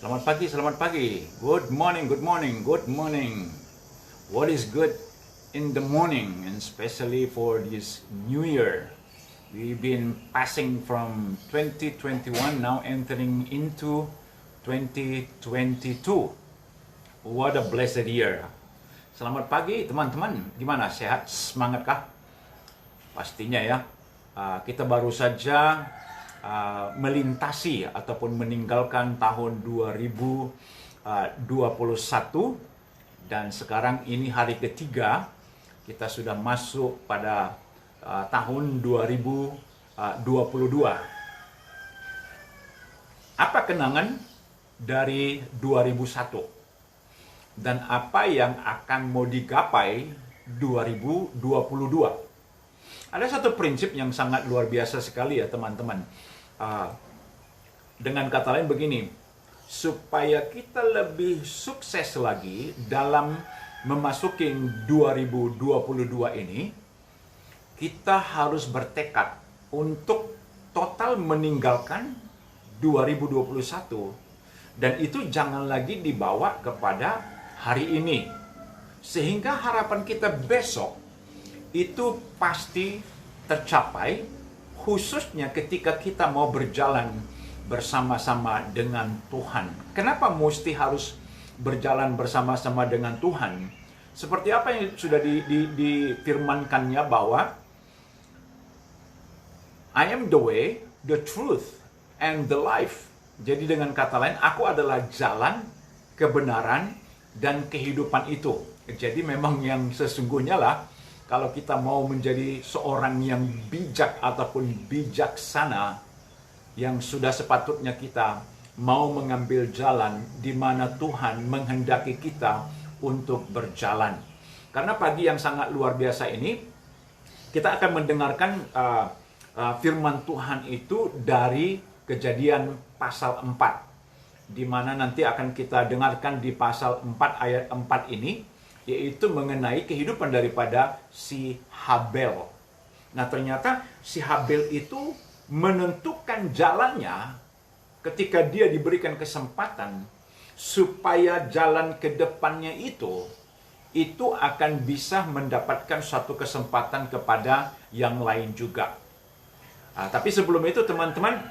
Selamat pagi, selamat pagi. Good morning, good morning, good morning. What is good in the morning, and especially for this new year? We've been passing from 2021, now entering into 2022. What a blessed year. Selamat pagi teman-teman. Gimana, sehat, semangat kah? Pastinya ya. Kita baru saja melintasi ataupun meninggalkan tahun 2021 dan sekarang ini hari ketiga kita sudah masuk pada tahun 2022. Apa kenangan dari 2001 dan apa yang akan mau digapai 2022? Ada satu prinsip yang sangat luar biasa sekali ya teman-teman. Dengan kata lain begini, supaya kita lebih sukses lagi dalam memasuki 2022 ini, kita harus bertekad untuk total meninggalkan 2021, dan itu jangan lagi dibawa kepada hari ini, sehingga harapan kita besok itu pasti tercapai, khususnya ketika kita mau berjalan bersama-sama dengan Tuhan. Kenapa mesti harus berjalan bersama-sama dengan Tuhan? Seperti apa yang sudah difirmankannya bahwa I am the way, the truth, and the life. Jadi dengan kata lain, aku adalah jalan, kebenaran, dan kehidupan itu. Jadi memang yang sesungguhnya lah, kalau kita mau menjadi seorang yang bijak ataupun bijaksana, yang sudah sepatutnya kita mau mengambil jalan di mana Tuhan menghendaki kita untuk berjalan. Karena pagi yang sangat luar biasa ini, kita akan mendengarkan firman Tuhan itu dari Kejadian pasal 4, di mana nanti akan kita dengarkan di pasal 4 ayat 4 ini, yaitu mengenai kehidupan daripada si Habel. Nah, ternyata si Habel itu menentukan jalannya ketika dia diberikan kesempatan supaya jalan ke depannya itu akan bisa mendapatkan suatu kesempatan kepada yang lain juga. Tapi sebelum itu teman-teman,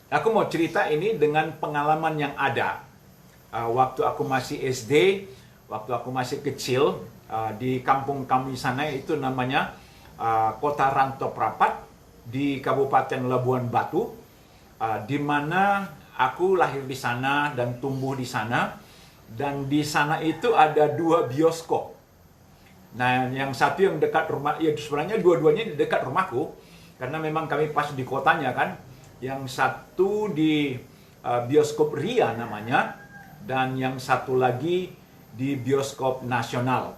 aku mau cerita ini dengan pengalaman yang ada. Waktu aku masih SD, waktu aku masih kecil, di kampung kami sana itu namanya Kota Rantop Rapat di Kabupaten Labuan Batu, di mana aku lahir di sana dan tumbuh di sana, dan di sana itu ada 2 bioskop. Nah, yang satu yang dekat rumah, ya sebenarnya dua-duanya di dekat rumahku, karena memang kami pas di kotanya kan. Yang satu di bioskop Ria namanya, dan yang satu lagi di bioskop nasional.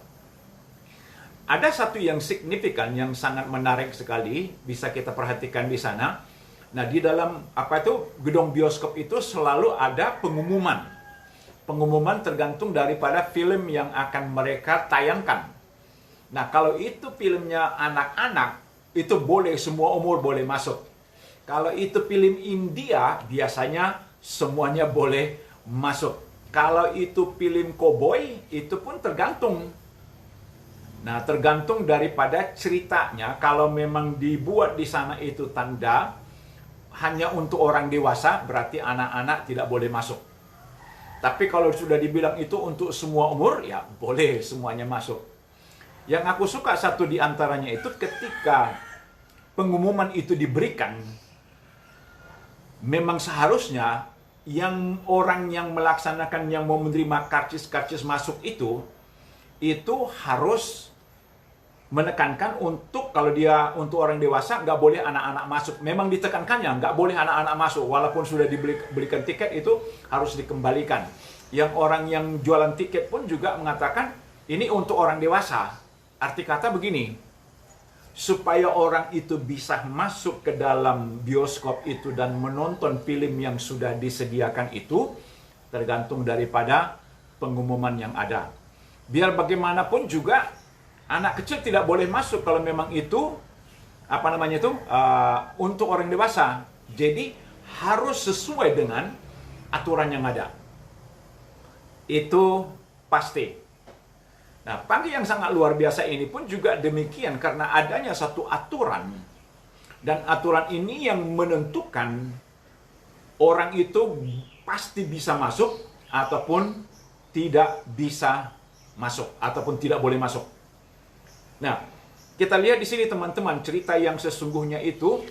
Ada satu yang signifikan, yang sangat menarik sekali, bisa kita perhatikan di sana. Nah, di dalam gedung bioskop itu selalu ada pengumuman. Pengumuman tergantung daripada film yang akan mereka tayangkan. Nah, kalau itu filmnya anak-anak, itu boleh, semua umur boleh masuk. Kalau itu film India, biasanya semuanya boleh masuk. Kalau itu film koboi, itu pun tergantung. Nah, tergantung daripada ceritanya. Kalau memang dibuat di sana itu tanda hanya untuk orang dewasa, berarti anak-anak tidak boleh masuk. Tapi kalau sudah dibilang itu untuk semua umur, ya boleh semuanya masuk. Yang aku suka satu di antaranya itu ketika pengumuman itu diberikan, memang seharusnya yang orang yang melaksanakan, yang mau menerima karcis-karcis masuk itu harus menekankan untuk, kalau dia untuk orang dewasa nggak boleh anak-anak masuk. Memang ditekankannya nggak boleh anak-anak masuk, walaupun sudah dibelikan tiket itu harus dikembalikan. Yang orang yang jualan tiket pun juga mengatakan ini untuk orang dewasa. Arti kata begini, supaya orang itu bisa masuk ke dalam bioskop itu dan menonton film yang sudah disediakan itu, tergantung daripada pengumuman yang ada. Biar bagaimanapun juga, anak kecil tidak boleh masuk kalau memang itu untuk orang dewasa. Jadi harus sesuai dengan aturan yang ada. Itu pasti. Nah, pagi yang sangat luar biasa ini pun juga demikian karena adanya satu aturan. Dan aturan ini yang menentukan orang itu pasti bisa masuk ataupun tidak bisa masuk ataupun tidak boleh masuk. Nah, kita lihat di sini teman-teman, cerita yang sesungguhnya itu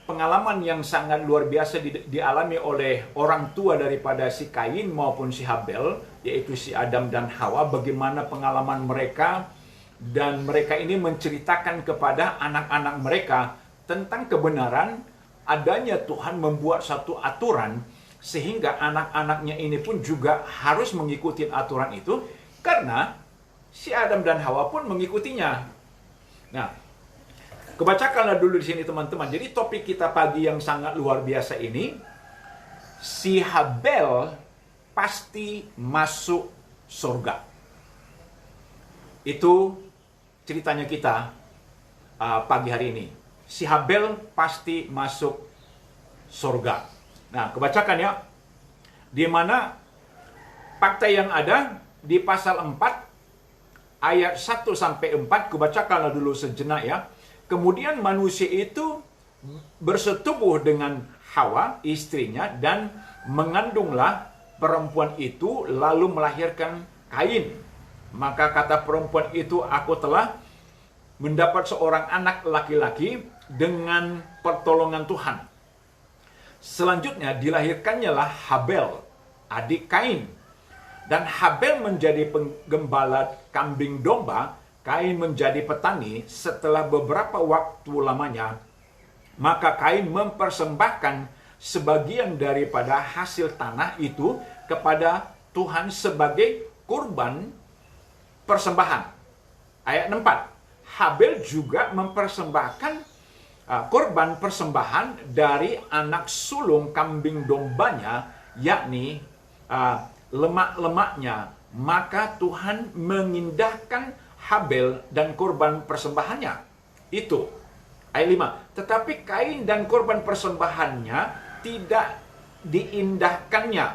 pengalaman yang sangat luar biasa dialami oleh orang tua daripada si Kain maupun si Habel, yaitu si Adam dan Hawa, bagaimana pengalaman mereka, dan mereka ini menceritakan kepada anak-anak mereka tentang kebenaran adanya Tuhan membuat satu aturan sehingga anak-anaknya ini pun juga harus mengikuti aturan itu karena si Adam dan Hawa pun mengikutinya. Nah, kebacakanlah dulu di sini teman-teman. Jadi topik kita pagi yang sangat luar biasa ini, si Habel pasti masuk surga. Itu ceritanya kita pagi hari ini. Si Habel pasti masuk surga. Nah, kebacakan ya. Di mana fakta yang ada di pasal 4 ayat 1 sampai 4, kebacakanlah dulu sejenak ya. Kemudian manusia itu bersetubuh dengan Hawa, istrinya, dan mengandunglah perempuan itu, lalu melahirkan Kain. Maka kata perempuan itu, aku telah mendapat seorang anak laki-laki dengan pertolongan Tuhan. Selanjutnya dilahirkannya lah Habel, adik Kain. Dan Habel menjadi penggembala kambing domba, Kain menjadi petani. Setelah beberapa waktu lamanya, maka Kain mempersembahkan sebagian daripada hasil tanah itu kepada Tuhan sebagai kurban persembahan. Ayat 4. Habel juga mempersembahkan kurban persembahan dari anak sulung kambing dombanya, yakni lemak-lemaknya. Maka Tuhan mengindahkan Habel dan korban persembahannya. Itu. Ayat 5. Tetapi Kain dan korban persembahannya tidak diindahkannya.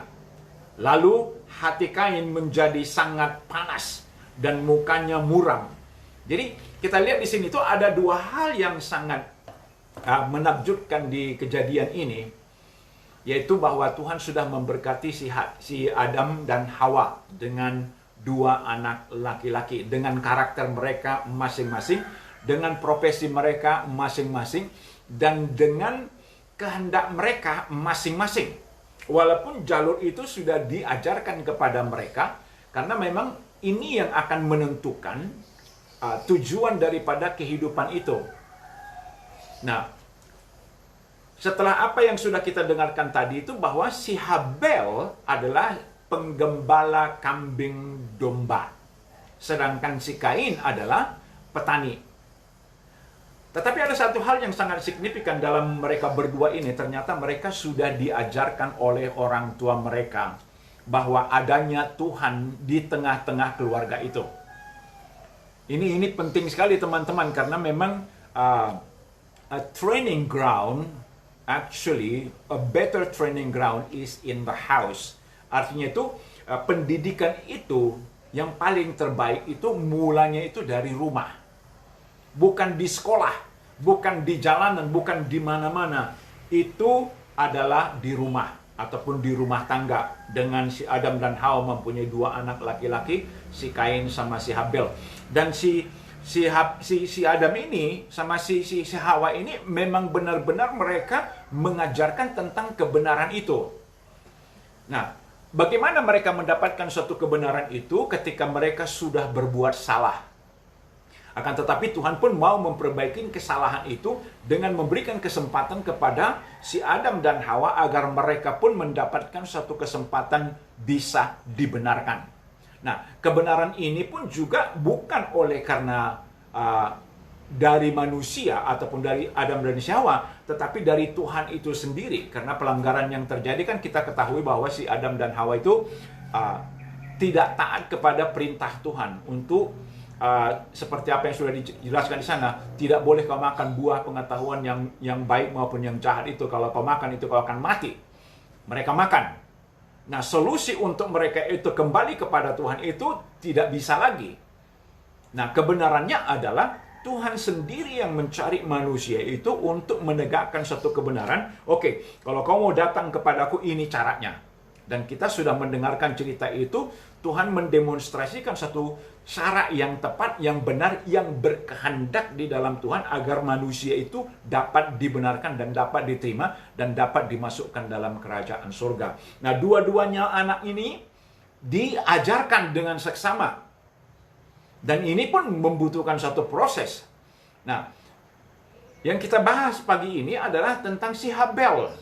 Lalu hati Kain menjadi sangat panas dan mukanya muram. Jadi kita lihat di sini itu ada dua hal yang sangat menakjubkan di kejadian ini, yaitu bahwa Tuhan sudah memberkati si Adam dan Hawa dengan dua anak laki-laki, dengan karakter mereka masing-masing, dengan profesi mereka masing-masing, dan dengan kehendak mereka masing-masing. Walaupun jalur itu sudah diajarkan kepada mereka, karena memang ini yang akan menentukan tujuan daripada kehidupan itu. Nah, setelah apa yang sudah kita dengarkan tadi itu, bahwa si Habel adalah penggembala kambing domba, sedangkan si Kain adalah petani. Tetapi ada satu hal yang sangat signifikan dalam mereka berdua ini. Ternyata mereka sudah diajarkan oleh orang tua mereka bahwa adanya Tuhan di tengah-tengah keluarga itu. Ini penting sekali teman-teman, karena memang a training ground, actually a better training ground is in the house. Artinya itu pendidikan itu yang paling terbaik itu mulanya itu dari rumah. Bukan di sekolah, bukan di jalanan, bukan di mana-mana. Itu adalah di rumah ataupun di rumah tangga. Dengan si Adam dan Hawa mempunyai dua anak laki-laki, si Kain sama si Habel. Dan si Adam ini sama si Hawa ini memang benar-benar mereka mengajarkan tentang kebenaran itu. Nah, bagaimana mereka mendapatkan suatu kebenaran itu ketika mereka sudah berbuat salah? Akan tetapi Tuhan pun mau memperbaiki kesalahan itu dengan memberikan kesempatan kepada si Adam dan Hawa agar mereka pun mendapatkan suatu kesempatan bisa dibenarkan. Nah, kebenaran ini pun juga bukan oleh karena dari manusia ataupun dari Adam dan Hawa, tetapi dari Tuhan itu sendiri. Karena pelanggaran yang terjadi kan kita ketahui bahwa si Adam dan Hawa itu tidak taat kepada perintah Tuhan untuk seperti apa yang sudah dijelaskan di sana, tidak boleh kau makan buah pengetahuan yang baik maupun yang jahat itu. Kalau kau makan itu kau akan mati. Mereka makan. Nah, solusi untuk mereka itu kembali kepada Tuhan itu tidak bisa lagi. Nah, kebenarannya adalah Tuhan sendiri yang mencari manusia itu untuk menegakkan satu kebenaran. Oke, kalau kau mau datang kepadaku, ini caranya. Dan kita sudah mendengarkan cerita itu, Tuhan mendemonstrasikan satu cara yang tepat, yang benar, yang berkehendak di dalam Tuhan agar manusia itu dapat dibenarkan dan dapat diterima dan dapat dimasukkan dalam kerajaan surga. Nah, dua-duanya anak ini diajarkan dengan seksama. Dan ini pun membutuhkan satu proses. Nah, yang kita bahas pagi ini adalah tentang si Habel.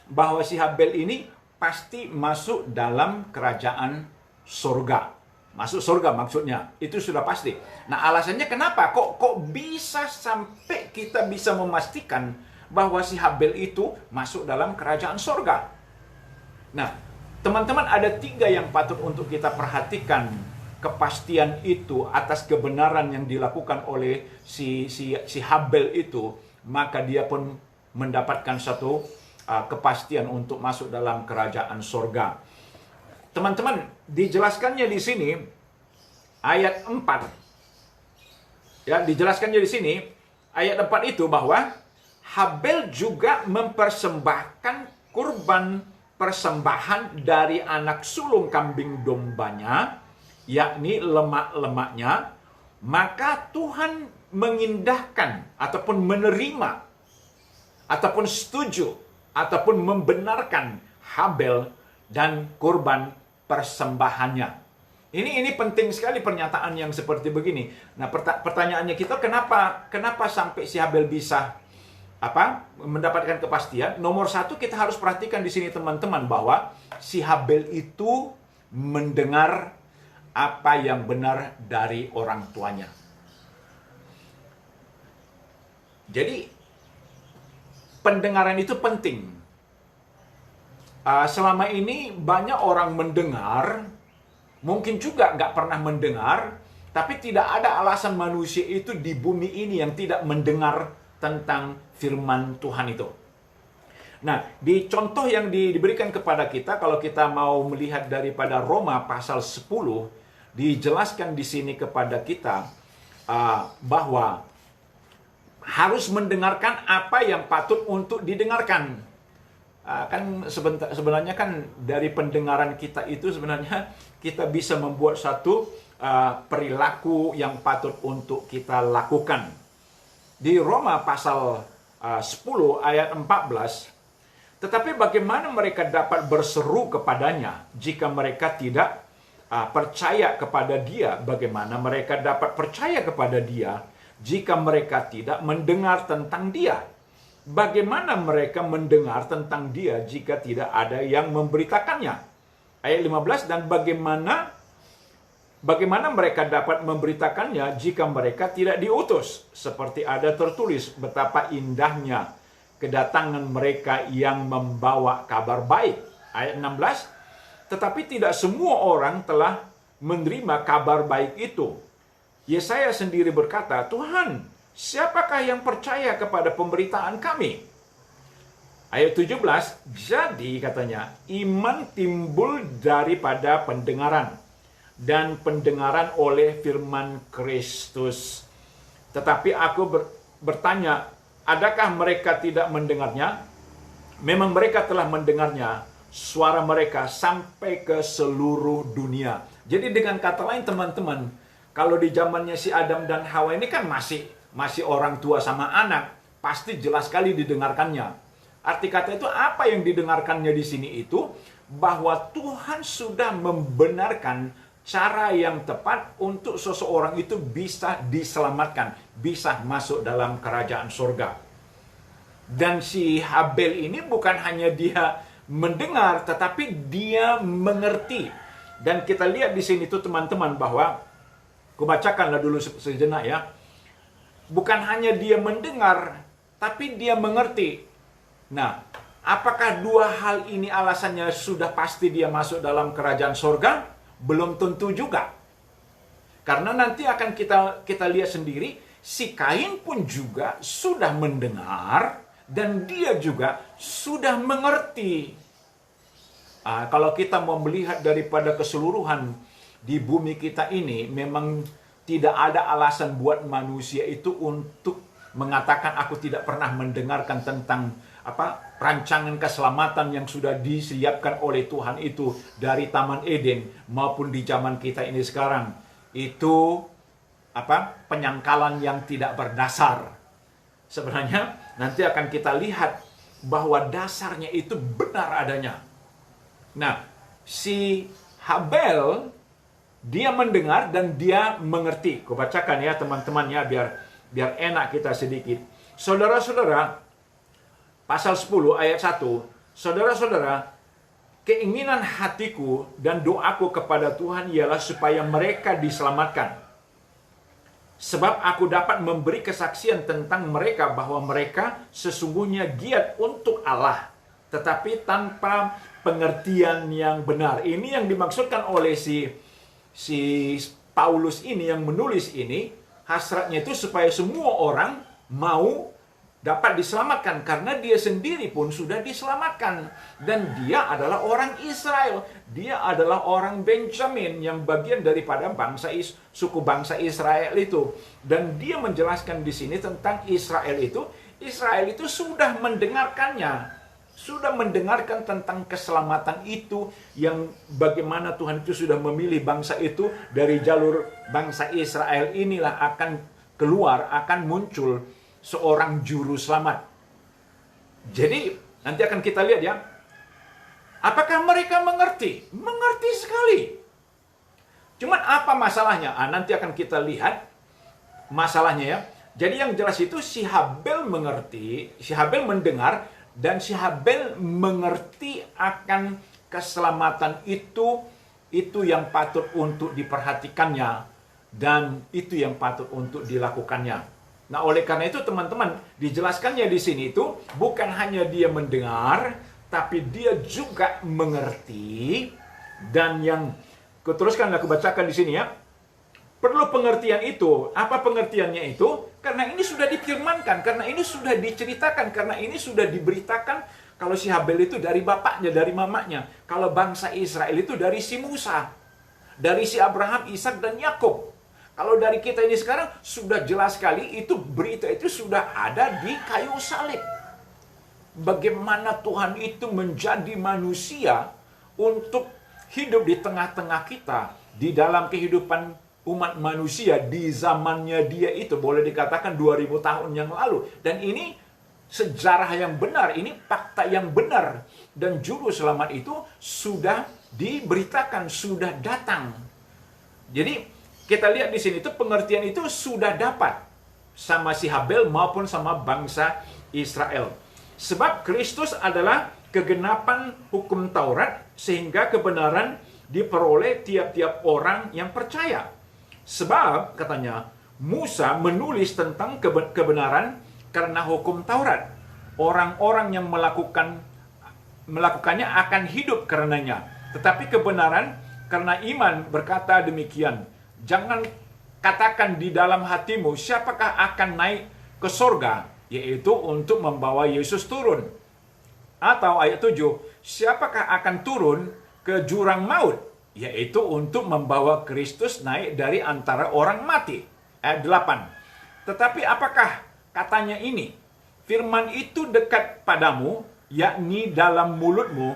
Bahwa si Habel ini pasti masuk dalam kerajaan surga. Masuk surga maksudnya. Itu sudah pasti. Nah, alasannya kenapa? Kok bisa sampai kita bisa memastikan bahwa si Habel itu masuk dalam kerajaan surga? Nah, teman-teman, ada 3 yang patut untuk kita perhatikan kepastian itu atas kebenaran yang dilakukan oleh si Habel itu, maka dia pun mendapatkan satu kepastian untuk masuk dalam kerajaan surga. Teman-teman, dijelaskannya di sini ayat 4. Ya, dijelaskannya di sini ayat 4 itu bahwa Habel juga mempersembahkan kurban persembahan dari anak sulung kambing dombanya, yakni lemak-lemaknya, maka Tuhan mengindahkan ataupun menerima ataupun setuju ataupun membenarkan Habel dan kurban persembahannya. Ini penting sekali pernyataan yang seperti begini. Nah, pertanyaannya kita, kenapa sampai si Habel bisa mendapatkan kepastian? Nomor 1, kita harus perhatikan di sini teman-teman bahwa si Habel itu mendengar apa yang benar dari orang tuanya. Jadi, pendengaran itu penting. Selama ini banyak orang mendengar, mungkin juga nggak pernah mendengar, tapi tidak ada alasan manusia itu di bumi ini yang tidak mendengar tentang firman Tuhan itu. Nah, di contoh yang diberikan kepada kita, kalau kita mau melihat daripada Roma pasal 10, dijelaskan di sini kepada kita bahwa harus mendengarkan apa yang patut untuk didengarkan. Kan sebenarnya kan dari pendengaran kita itu sebenarnya kita bisa membuat satu perilaku yang patut untuk kita lakukan. Di Roma pasal 10 ayat 14, tetapi bagaimana mereka dapat berseru kepadanya jika mereka tidak percaya kepada dia? Bagaimana mereka dapat percaya kepada dia jika mereka tidak mendengar tentang dia? Bagaimana mereka mendengar tentang dia jika tidak ada yang memberitakannya? Ayat 15, dan bagaimana mereka dapat memberitakannya jika mereka tidak diutus? Seperti ada tertulis, betapa indahnya kedatangan mereka yang membawa kabar baik. Ayat 16, tetapi tidak semua orang telah menerima kabar baik itu. Yesaya sendiri berkata, Tuhan, siapakah yang percaya kepada pemberitaan kami? Ayat 17, jadi katanya, iman timbul daripada pendengaran, dan pendengaran oleh firman Kristus. Tetapi aku bertanya, adakah mereka tidak mendengarnya? Memang mereka telah mendengarnya, suara mereka sampai ke seluruh dunia. Jadi dengan kata lain teman-teman, kalau di zamannya si Adam dan Hawa ini kan masih orang tua sama anak, pasti jelas sekali didengarkannya. Arti kata itu apa yang didengarkannya di sini itu bahwa Tuhan sudah membenarkan cara yang tepat untuk seseorang itu bisa diselamatkan, bisa masuk dalam kerajaan surga. Dan si Habel ini bukan hanya dia mendengar, tetapi dia mengerti. Dan kita lihat di sini tuh teman-teman bahwa, kubacakanlah dulu sejenak ya. Bukan hanya dia mendengar, tapi dia mengerti. Nah, apakah dua hal ini alasannya sudah pasti dia masuk dalam kerajaan surga? Belum tentu juga. Karena nanti akan kita lihat sendiri, si Kain pun juga sudah mendengar dan dia juga sudah mengerti. Kalau kita mau melihat daripada keseluruhan di bumi kita ini, memang tidak ada alasan buat manusia itu untuk mengatakan aku tidak pernah mendengarkan tentang rancangan keselamatan yang sudah disiapkan oleh Tuhan itu dari Taman Eden maupun di zaman kita ini sekarang. Itu penyangkalan yang tidak berdasar. Sebenarnya nanti akan kita lihat bahwa dasarnya itu benar adanya. Nah, si Habel dia mendengar dan dia mengerti. Kubacakan ya teman-teman ya biar enak kita sedikit. Saudara-saudara, pasal 10 ayat 1. Saudara-saudara, keinginan hatiku dan doaku kepada Tuhan ialah supaya mereka diselamatkan. Sebab aku dapat memberi kesaksian tentang mereka bahwa mereka sesungguhnya giat untuk Allah, tetapi tanpa pengertian yang benar. Ini yang dimaksudkan oleh si Paulus ini yang menulis ini, hasratnya itu supaya semua orang mau dapat diselamatkan karena dia sendiri pun sudah diselamatkan dan dia adalah orang Israel, dia adalah orang Benjamin yang bagian daripada suku bangsa Israel itu. Dan dia menjelaskan di sini tentang Israel itu sudah mendengarkannya, sudah mendengarkan tentang keselamatan itu, yang bagaimana Tuhan itu sudah memilih bangsa itu dari jalur bangsa Israel inilah akan keluar, akan muncul seorang juru selamat. Jadi nanti akan kita lihat ya, apakah mereka mengerti? Mengerti sekali. Cuman apa masalahnya? Nanti akan kita lihat masalahnya ya. Jadi yang jelas itu si Habel mengerti, si Habel mendengar, dan si Habel mengerti akan keselamatan itu yang patut untuk diperhatikannya dan itu yang patut untuk dilakukannya. Nah, oleh karena itu teman-teman, dijelaskannya di sini itu bukan hanya dia mendengar, tapi dia juga mengerti. Dan yang kuteruskan aku bacakan di sini ya. Perlu pengertian itu. Apa pengertiannya itu? Karena ini sudah difirmankan, karena ini sudah diceritakan, karena ini sudah diberitakan. Kalau si Habel itu dari bapaknya, dari mamanya. Kalau bangsa Israel itu dari si Musa, dari si Abraham, Ishak dan Yakub. Kalau dari kita ini sekarang sudah jelas sekali, itu berita itu sudah ada di kayu salib. Bagaimana Tuhan itu menjadi manusia untuk hidup di tengah-tengah kita, di dalam kehidupan umat manusia di zamannya dia itu, boleh dikatakan 2000 tahun yang lalu. Dan ini sejarah yang benar, ini fakta yang benar. Dan juru selamat itu sudah diberitakan, sudah datang. Jadi kita lihat di sini itu pengertian itu sudah dapat sama si Habel maupun sama bangsa Israel. Sebab Kristus adalah kegenapan hukum Taurat sehingga kebenaran diperoleh tiap-tiap orang yang percaya. Sebab katanya Musa menulis tentang kebenaran karena hukum Taurat. Orang-orang yang melakukannya akan hidup karenanya. Tetapi kebenaran karena iman berkata demikian. Jangan katakan di dalam hatimu, siapakah akan naik ke sorga, yaitu untuk membawa Yesus turun. Atau ayat 7, siapakah akan turun ke jurang maut, yaitu untuk membawa Kristus naik dari antara orang mati. Ayat 8, tetapi apakah katanya ini? Firman itu dekat padamu, yakni dalam mulutmu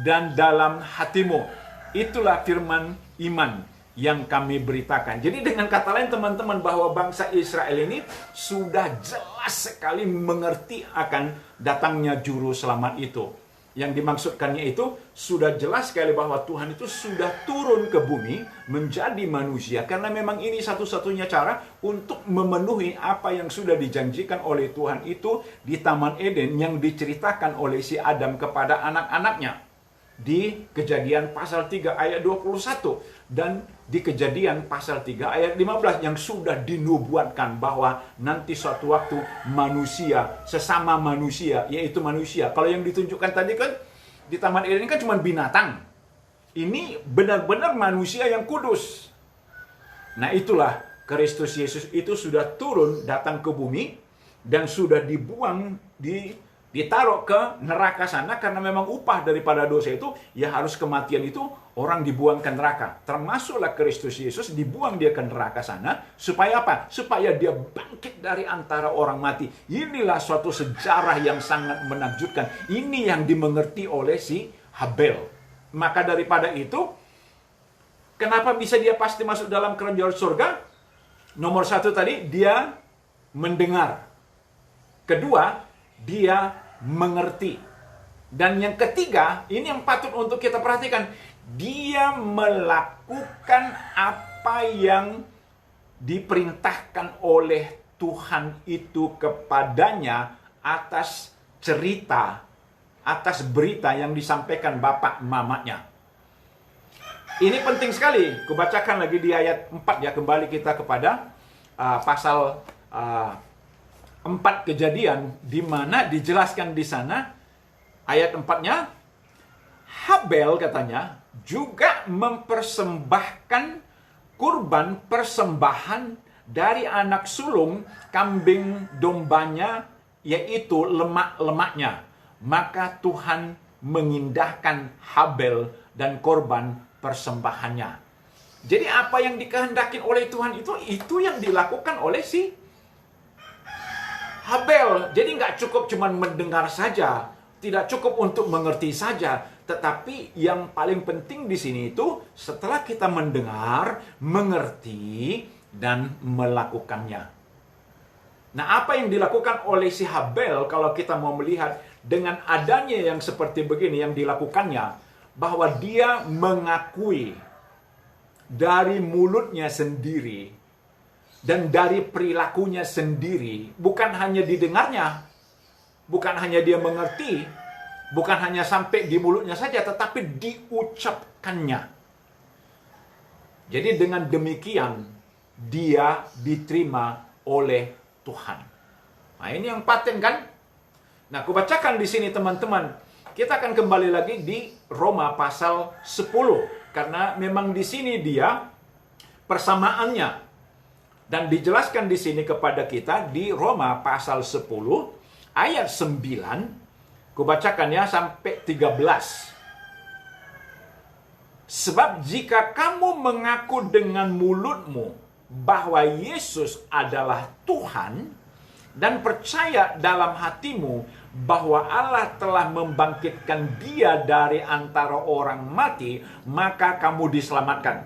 dan dalam hatimu. Itulah firman iman yang kami beritakan. Jadi dengan kata lain teman-teman, bahwa bangsa Israel ini sudah jelas sekali mengerti akan datangnya juru selamat itu. Yang dimaksudkannya itu sudah jelas sekali bahwa Tuhan itu sudah turun ke bumi menjadi manusia, karena memang ini satu-satunya cara untuk memenuhi apa yang sudah dijanjikan oleh Tuhan itu di Taman Eden yang diceritakan oleh si Adam kepada anak-anaknya di Kejadian pasal 3 ayat 21 dan di Kejadian pasal 3 ayat 15 yang sudah dinubuatkan bahwa nanti suatu waktu manusia, sesama manusia, yaitu manusia. Kalau yang ditunjukkan tadi kan di Taman Eden kan cuma binatang. Ini benar-benar manusia yang kudus. Nah itulah Kristus Yesus itu sudah turun datang ke bumi dan sudah dibuang, ditaruh ke neraka sana, karena memang upah daripada dosa itu ya harus kematian, itu orang dibuang ke neraka. Termasuklah Kristus Yesus dibuang dia ke neraka sana supaya apa? Supaya dia bangkit dari antara orang mati. Inilah suatu sejarah yang sangat menakjubkan. Ini yang dimengerti oleh si Habel. Maka daripada itu, kenapa bisa dia pasti masuk dalam kerajaan surga? Nomor satu tadi, dia mendengar. Kedua, dia mengerti. Dan yang ketiga, ini yang patut untuk kita perhatikan. Dia melakukan apa yang diperintahkan oleh Tuhan itu kepadanya atas cerita, atas berita yang disampaikan bapak mamanya. Ini penting sekali. Kubacakan lagi di ayat 4 ya. Kembali kita kepada pasal 4 Kejadian, di mana dijelaskan di sana ayat 4-nya, Habel katanya juga mempersembahkan kurban persembahan dari anak sulung kambing dombanya, yaitu lemak-lemaknya. Maka Tuhan mengindahkan Habel dan korban persembahannya. Jadi apa yang dikehendaki oleh Tuhan itu yang dilakukan oleh si Habel. Jadi nggak cukup cuma mendengar saja, tidak cukup untuk mengerti saja, tetapi yang paling penting di sini itu setelah kita mendengar, mengerti, dan melakukannya. Nah, apa yang dilakukan oleh si Habel kalau kita mau melihat dengan adanya yang seperti begini yang dilakukannya, bahwa dia mengakui dari mulutnya sendiri dan dari perilakunya sendiri, bukan hanya didengarnya, bukan hanya dia mengerti, bukan hanya sampai di mulutnya saja, tetapi diucapkannya. Jadi dengan demikian, dia diterima oleh Tuhan. Nah ini yang paten kan? Nah, aku bacakan di sini teman-teman. Kita akan kembali lagi di Roma pasal 10. Karena memang di sini dia persamaannya. Dan dijelaskan di sini kepada kita di Roma pasal 10 ayat 9. Kubacakan ya sampai 13. Sebab jika kamu mengaku dengan mulutmu bahwa Yesus adalah Tuhan dan percaya dalam hatimu bahwa Allah telah membangkitkan dia dari antara orang mati, maka kamu diselamatkan.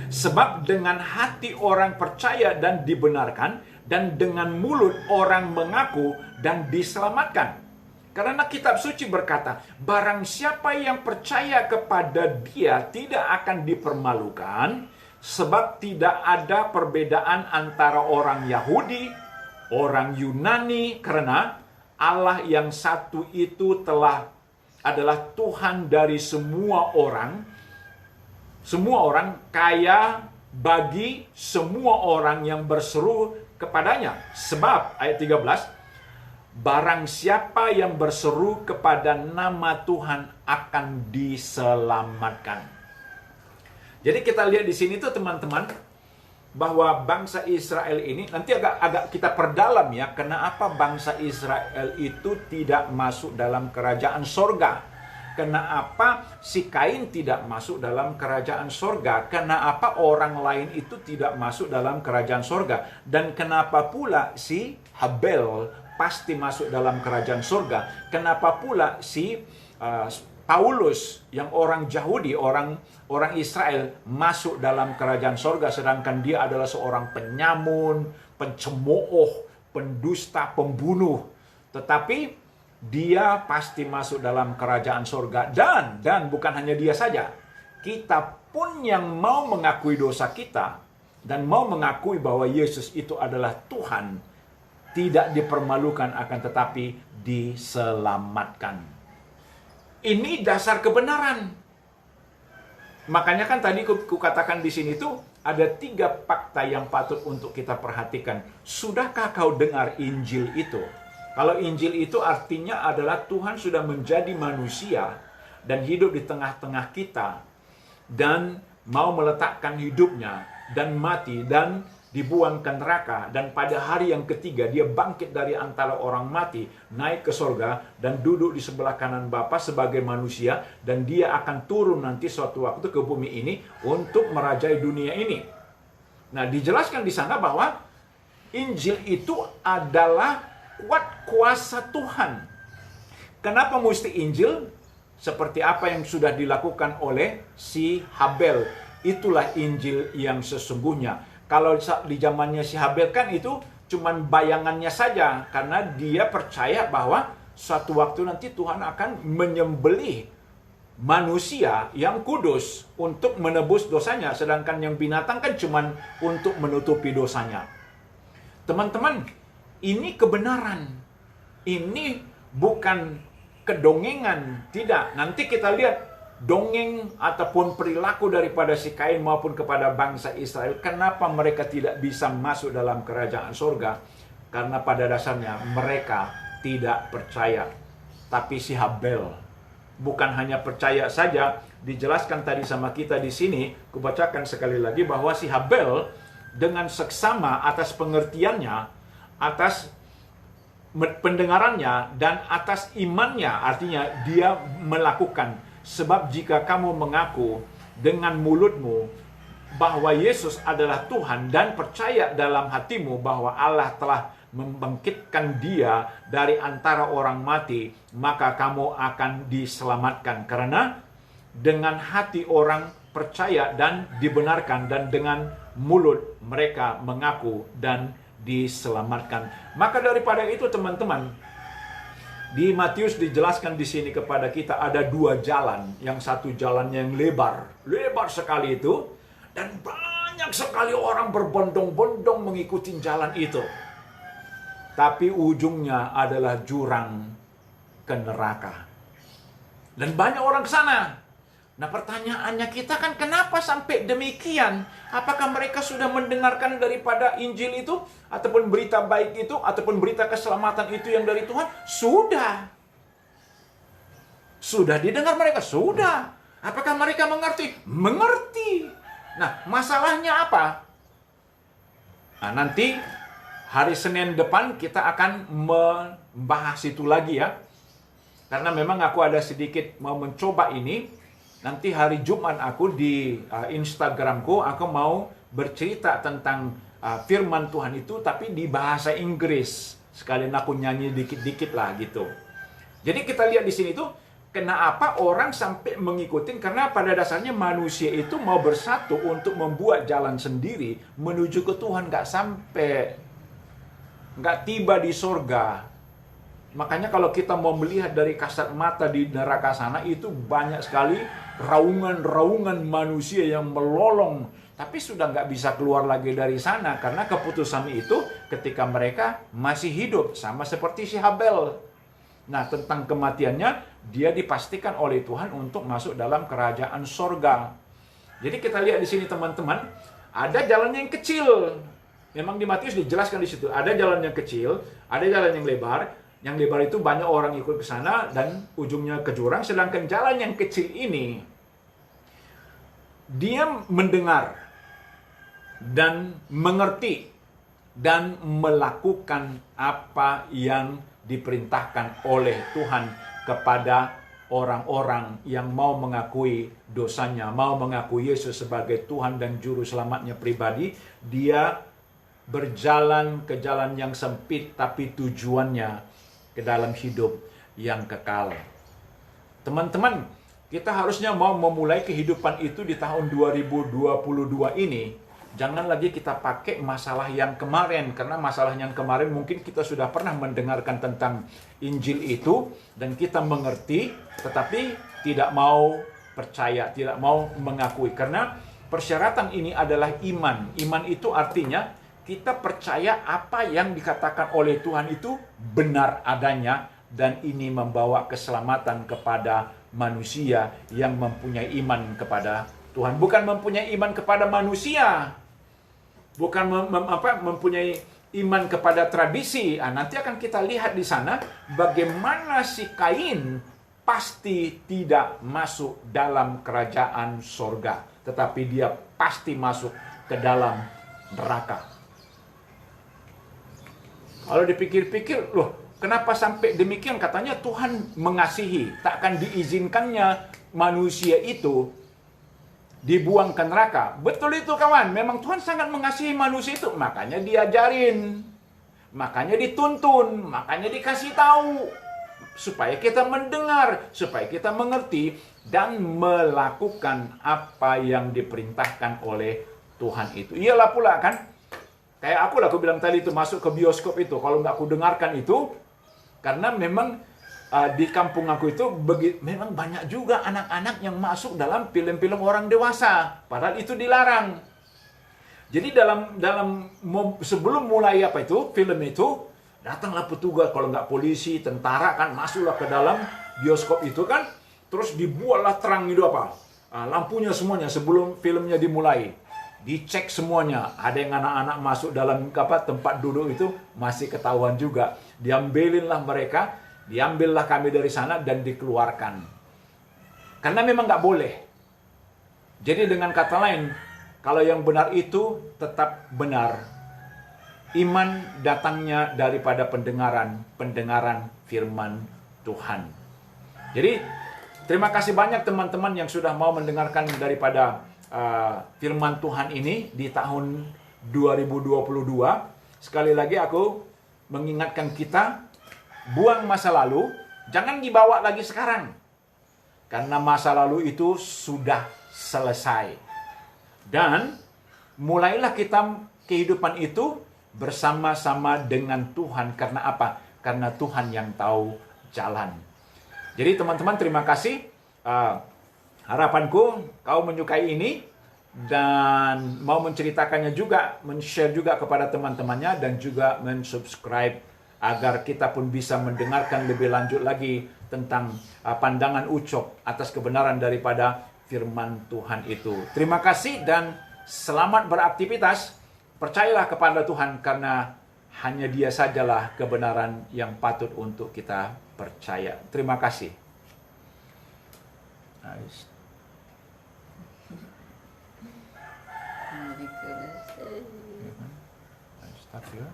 Sebab dengan hati orang percaya dan dibenarkan, dan dengan mulut orang mengaku dan diselamatkan. Karena kitab suci berkata, barang siapa yang percaya kepada dia tidak akan dipermalukan, sebab tidak ada perbedaan antara orang Yahudi, orang Yunani, karena Allah yang satu itu adalah Tuhan dari semua orang kaya bagi semua orang yang berseru kepadanya. Sebab, ayat 13, barang siapa yang berseru kepada nama Tuhan akan diselamatkan. Jadi kita lihat di sini tuh teman-teman, bahwa bangsa Israel ini, nanti agak kita perdalam ya, kenapa bangsa Israel itu tidak masuk dalam kerajaan sorga. Kenapa si Kain tidak masuk dalam kerajaan sorga? Kenapa orang lain itu tidak masuk dalam kerajaan sorga? Dan kenapa pula si Habel pasti masuk dalam kerajaan sorga? Kenapa pula si Paulus yang orang Yahudi, orang Israel masuk dalam kerajaan sorga, sedangkan dia adalah seorang penyamun, pencemooh, pendusta, pembunuh. Tetapi dia pasti masuk dalam kerajaan sorga. Dan bukan hanya dia saja. Kita pun yang mau mengakui dosa kita dan mau mengakui bahwa Yesus itu adalah Tuhan, tidak dipermalukan, akan tetapi diselamatkan. Ini dasar kebenaran. Makanya kan tadi kukatakan di sini tuh ada 3 fakta yang patut untuk kita perhatikan. Sudahkah kau dengar Injil itu? Kalau Injil itu artinya adalah Tuhan sudah menjadi manusia dan hidup di tengah-tengah kita dan mau meletakkan hidupnya dan mati dan dibuang ke neraka, dan pada hari yang ketiga dia bangkit dari antara orang mati, naik ke sorga dan duduk di sebelah kanan Bapa sebagai manusia, dan dia akan turun nanti suatu waktu ke bumi ini untuk merajai dunia ini. Nah, dijelaskan di sana bahwa Injil itu adalah kuasa Tuhan. Kenapa mesti Injil? Seperti apa yang sudah dilakukan oleh si Habel. Itulah Injil yang sesungguhnya. Kalau di zamannya si Habel kan itu cuman bayangannya saja. Karena dia percaya bahwa suatu waktu nanti Tuhan akan menyembelih manusia yang kudus untuk menebus dosanya. Sedangkan yang binatang kan cuman untuk menutupi dosanya. Teman-teman, ini kebenaran. Ini bukan kedongengan, tidak. Nanti kita lihat dongeng ataupun perilaku daripada si Kain maupun kepada bangsa Israel. Kenapa mereka tidak bisa masuk dalam kerajaan surga? Karena pada dasarnya mereka tidak percaya. Tapi si Habel bukan hanya percaya saja, dijelaskan tadi sama kita di sini, kubacakan sekali lagi bahwa si Habel dengan seksama atas pengertiannya, atas pendengarannya, dan atas imannya, artinya dia melakukan. Sebab jika kamu mengaku dengan mulutmu bahwa Yesus adalah Tuhan dan percaya dalam hatimu bahwa Allah telah membangkitkan dia dari antara orang mati, maka kamu akan diselamatkan. Karena dengan hati orang percaya dan dibenarkan, dan dengan mulut mereka mengaku dan diselamatkan. Maka daripada itu teman-teman, di Matius dijelaskan di sini kepada kita ada dua jalan. Yang satu jalannya yang lebar sekali itu, dan banyak sekali orang berbondong-bondong mengikuti jalan itu. Tapi ujungnya adalah jurang ke neraka. Dan banyak orang ke sana. Nah, pertanyaannya kita kan, kenapa sampai demikian? Apakah mereka sudah mendengarkan daripada Injil itu, ataupun berita baik itu, ataupun berita keselamatan itu yang dari Tuhan? Sudah. Sudah didengar mereka? Sudah. Apakah mereka mengerti? Mengerti. Nah, masalahnya apa? Nah, nanti hari Senin depan kita akan membahas itu lagi ya. Karena memang aku ada sedikit mau mencoba ini. Nanti hari Jumat aku di Instagramku, aku mau bercerita tentang firman Tuhan itu, tapi di bahasa Inggris. Sekalian aku nyanyi dikit-dikit lah gitu. Jadi kita lihat di sini tuh, kenapa orang sampai mengikuti? Karena pada dasarnya manusia itu mau bersatu untuk membuat jalan sendiri menuju ke Tuhan, nggak tiba di sorga. Makanya kalau kita mau melihat dari kasat mata di neraka sana, itu banyak sekali raungan-raungan manusia yang melolong. Tapi sudah nggak bisa keluar lagi dari sana, karena keputusan itu ketika mereka masih hidup. Sama seperti si Habel. Nah, tentang kematiannya, dia dipastikan oleh Tuhan untuk masuk dalam kerajaan sorga. Jadi kita lihat di sini teman-teman, ada jalan yang kecil. Memang di Matius dijelaskan di situ, ada jalan yang kecil, ada jalan yang lebar. Yang lebar itu banyak orang ikut ke sana dan ujungnya ke jurang. Sedangkan jalan yang kecil ini, dia mendengar dan mengerti dan melakukan apa yang diperintahkan oleh Tuhan kepada orang-orang yang mau mengakui dosanya, mau mengakui Yesus sebagai Tuhan dan Juru Selamatnya pribadi. Dia berjalan ke jalan yang sempit, tapi tujuannya ke dalam hidup yang kekal. Teman-teman, kita harusnya mau memulai kehidupan itu di tahun 2022 ini. Jangan lagi kita pakai masalah yang kemarin, karena masalah yang kemarin mungkin kita sudah pernah mendengarkan tentang Injil itu, dan kita mengerti, tetapi tidak mau percaya, tidak mau mengakui. Karena persyaratan ini adalah iman. Iman itu artinya kita percaya apa yang dikatakan oleh Tuhan itu benar adanya, dan ini membawa keselamatan kepada manusia yang mempunyai iman kepada Tuhan. Bukan mempunyai iman kepada manusia, bukan mempunyai iman kepada tradisi. Nanti akan kita lihat di sana bagaimana si Kain pasti tidak masuk dalam kerajaan sorga, tetapi dia pasti masuk ke dalam neraka. Kalau dipikir-pikir, loh, kenapa sampai demikian? Katanya Tuhan mengasihi, takkan diizinkannya manusia itu dibuang ke neraka. Betul itu kawan, memang Tuhan sangat mengasihi manusia itu, makanya diajarin, makanya dituntun, makanya dikasih tahu, supaya kita mendengar, supaya kita mengerti, dan melakukan apa yang diperintahkan oleh Tuhan itu. Iyalah pula kan, kayak aku bilang tadi itu, masuk ke bioskop itu, kalau nggak aku dengarkan itu, karena memang di kampung aku itu memang banyak juga anak-anak yang masuk dalam film-film orang dewasa, padahal itu dilarang. Jadi sebelum mulai film itu, datanglah petugas, kalau nggak polisi, tentara kan, masuklah ke dalam bioskop itu kan, terus dibuatlah terang itu lampunya semuanya sebelum filmnya dimulai. Dicek semuanya, ada yang anak-anak masuk dalam tempat duduk itu masih ketahuan juga. Diambilinlah mereka, diambillah kami dari sana dan dikeluarkan. Karena memang nggak boleh. Jadi dengan kata lain, kalau yang benar itu tetap benar. Iman datangnya daripada pendengaran firman Tuhan. Jadi terima kasih banyak teman-teman yang sudah mau mendengarkan daripada firman Tuhan ini di tahun 2022. Sekali lagi aku mengingatkan kita, buang masa lalu, jangan dibawa lagi sekarang. Karena masa lalu itu sudah selesai. Dan mulailah kita kehidupan itu bersama-sama dengan Tuhan. Karena apa? Karena Tuhan yang tahu jalan. Jadi teman-teman, terima kasih. Harapanku kau menyukai ini dan mau menceritakannya juga, men-share juga kepada teman-temannya, dan juga men-subscribe agar kita pun bisa mendengarkan lebih lanjut lagi tentang pandangan Ucok atas kebenaran daripada firman Tuhan itu. Terima kasih dan selamat beraktivitas. Percayalah kepada Tuhan, karena hanya Dia sajalah kebenaran yang patut untuk kita percaya. Terima kasih. Nice. Stop here.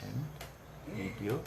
And video.